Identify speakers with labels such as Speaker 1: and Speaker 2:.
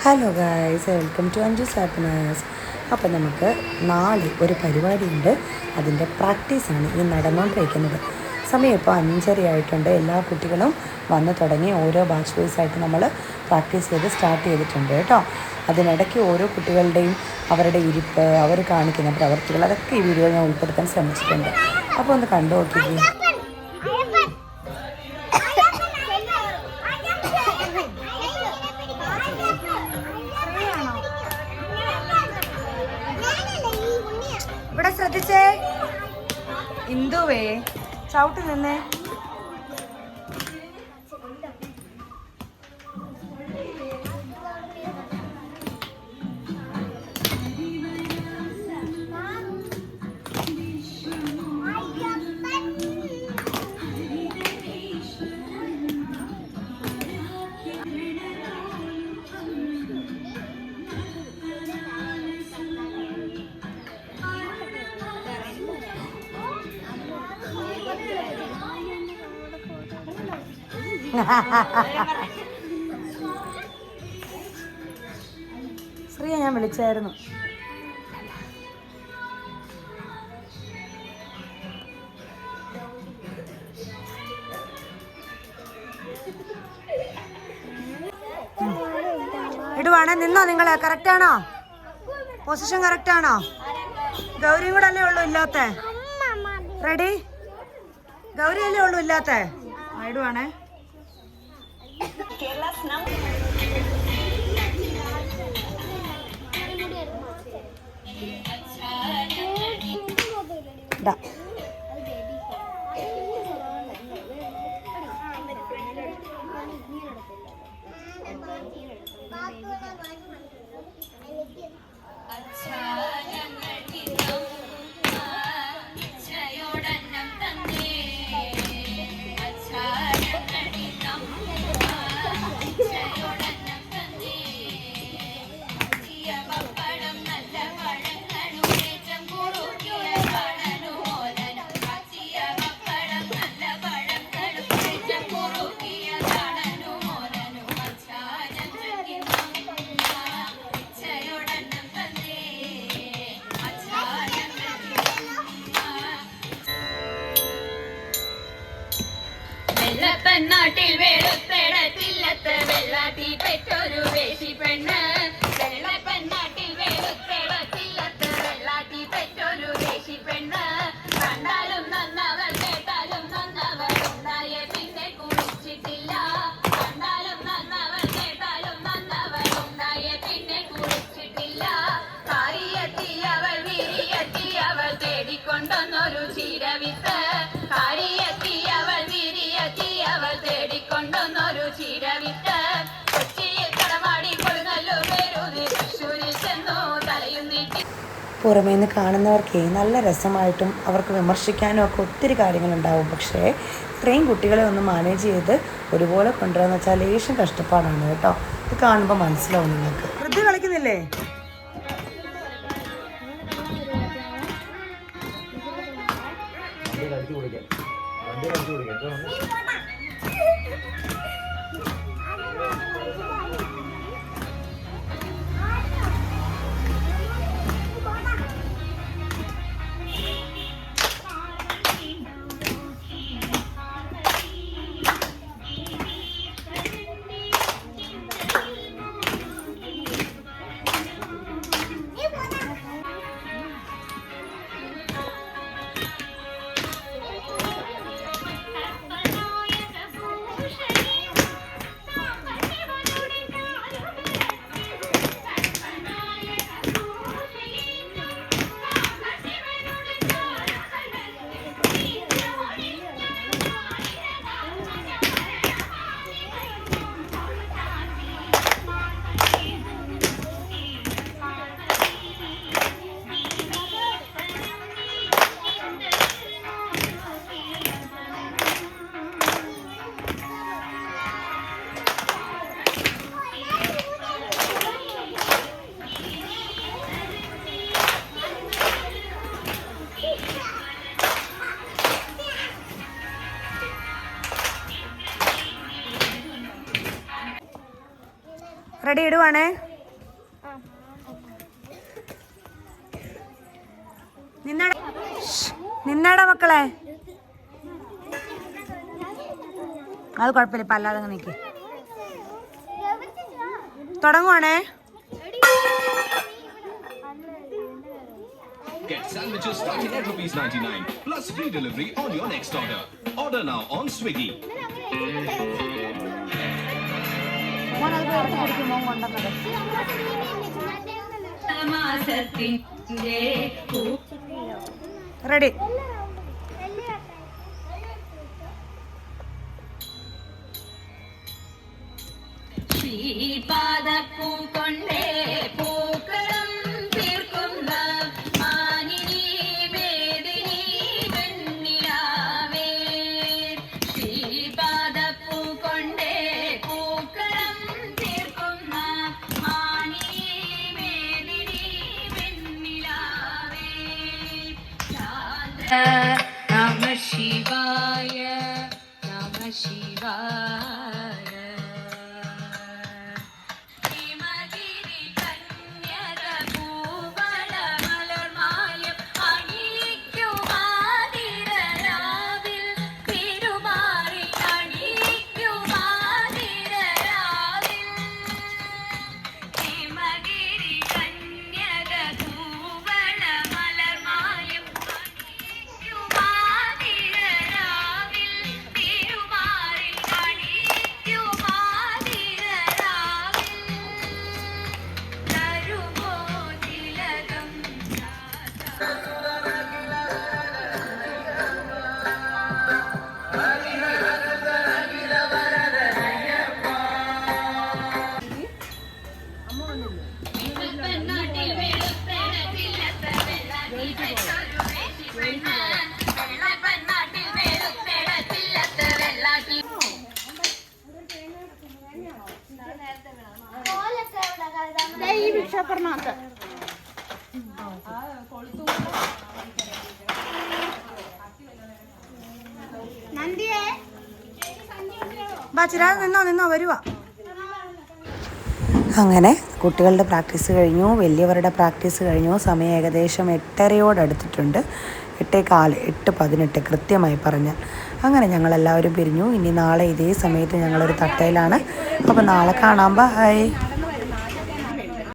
Speaker 1: Hello guys, welcome to Anju's happiness. അപ്പം നമുക്ക് നാളെ ഒരു പരിപാടിയുണ്ട്. അതിൻ്റെ പ്രാക്ടീസാണ് ഈ നടന്നുകൊണ്ടിരിക്കുന്നത്. സമയം ഇപ്പോൾ 5:30 ആയിട്ടുണ്ട്. എല്ലാ കുട്ടികളും വന്ന് തുടങ്ങി. ഓരോ ബാച്ച് വൈസ് ആയിട്ട് നമ്മൾ പ്രാക്ടീസ് ചെയ്ത് സ്റ്റാർട്ട് ചെയ്തിട്ടുണ്ട് കേട്ടോ. അതിനിടയ്ക്ക് ഓരോ കുട്ടികളുടെയും അവരുടെ ഇരിപ്പ്, അവർ കാണിക്കുന്ന പ്രവർത്തികൾ, അതൊക്കെ ഈ വീഡിയോയിൽ ഞാൻ ഉൾപ്പെടുത്താൻ ശ്രമിച്ചിട്ടുണ്ട്. അപ്പോൾ ഒന്ന് കണ്ടു നോക്കിക്കേ. ഇവിടെ ശ്രദ്ധിച്ചേ, ഇന്ദുവേ ചവിട്ട് നിന്നേ. ശ്രീയെ ഞാൻ വിളിച്ചായിരുന്നു. ഇടുവാണേ, നിന്നോ നിങ്ങള്? കറക്റ്റാണോ? പൊസിഷൻ കറക്റ്റാണോ? ഗൗരിയും കൂടെ അല്ലേ ഉള്ളൂ ഇല്ലാത്ത? റെഡി? ഗൗരി അല്ലേ ഉള്ളൂ ഇല്ലാത്ത? ഇടുവാണേ.
Speaker 2: നാട്ടിൽ വേളുത്തേടത്തില്ലത്ത് വെള്ളാട്ടി പെറ്റൊരു വേശി പെണ്ണ്. വെള്ളപ്പെണ്ണാട്ടിൽ വേളുത്തേടത്തില്ലത്ത് വെള്ളാട്ടി പെറ്റൊരു വേശി പെണ്ണ്. കണ്ടാലും നന്നവൾ കേട്ടാലും നന്നവൾ ഉണ്ടായ പിന്നെ കുളിച്ചിട്ടില്ല. കണ്ടാലും നന്നവൾ കേട്ടാലും നന്നവൾ ഉണ്ടായ പിന്നെ കുളിച്ചിട്ടില്ല. കാരിയെത്തി അവൾ വിരിയെത്തി അവൾ തേടിക്കൊണ്ടൊന്നൊരു ചീരവിത്ത്. കാരിയെത്തി അവൾ വിരിയെത്തി അവൾ തേടിക്കൊണ്ടൊന്നൊരു ചീരവിത്ത്. കൊച്ചിയിൽ കടമാടി കൊടുങ്ങല്ലൂർ പേരൂതി തൃശ്ശൂരിൽ ചെന്നു തലയും നീട്ടി.
Speaker 1: പുറമേ നിന്ന് കാണുന്നവർക്ക് നല്ല രസമായിട്ടും അവർക്ക് വിമർശിക്കാനും ഒക്കെ ഒത്തിരി കാര്യങ്ങളുണ്ടാവും. പക്ഷേ ഇത്രയും കുട്ടികളെ ഒന്ന് മാനേജ് ചെയ്ത് ഒരുപോലെ കൊണ്ടുവരാന്ന് വെച്ചാൽ ലേശം കഷ്ടപ്പാടാണ് കേട്ടോ. ഇത് കാണുമ്പോൾ മനസ്സിലാവും നിങ്ങൾക്ക്. വൃദ്ധി കളിക്കുന്നില്ലേ? റെഡി ഇടുവാണേ. നിന്നാടാ മക്കളെ, അത് കുഴപ്പമില്ല, ഇപ്പം അല്ലാതെ നിൽക്ക്. തുടങ്ങുവാണേ.
Speaker 3: Get sandwiches starting at ₹99 plus free delivery on your next order. Order now on Swiggy.
Speaker 1: Ready.
Speaker 2: ശ്രീപാദപ്പൂ കൊണ്ടേ പൂക്കളം തീർക്കുന്ന മാനിനി വേദിനി വെണ്ണിലാവേ. ശ്രീപാദപ്പൂ കൊണ്ടേ പൂക്കളം തീർക്കുന്ന മാനിനി വേദിനി വെണ്ണിലാവേ. നമ ശിവായ നമ ശിവായ.
Speaker 1: നിന്നോ വരുവാ. അങ്ങനെ കുട്ടികളുടെ പ്രാക്ടീസ് കഴിഞ്ഞു, വലിയവരുടെ പ്രാക്ടീസ് കഴിഞ്ഞു. സമയം ഏകദേശം 8:30 8:15, 8:18 കൃത്യമായി പറഞ്ഞാൽ. അങ്ങനെ ഞങ്ങളെല്ലാവരും പിരിഞ്ഞു. ഇനി നാളെ ഇതേ സമയത്ത് ഞങ്ങളൊരു തട്ടയിലാണ്. അപ്പോൾ നാളെ കാണാം. ബൈ.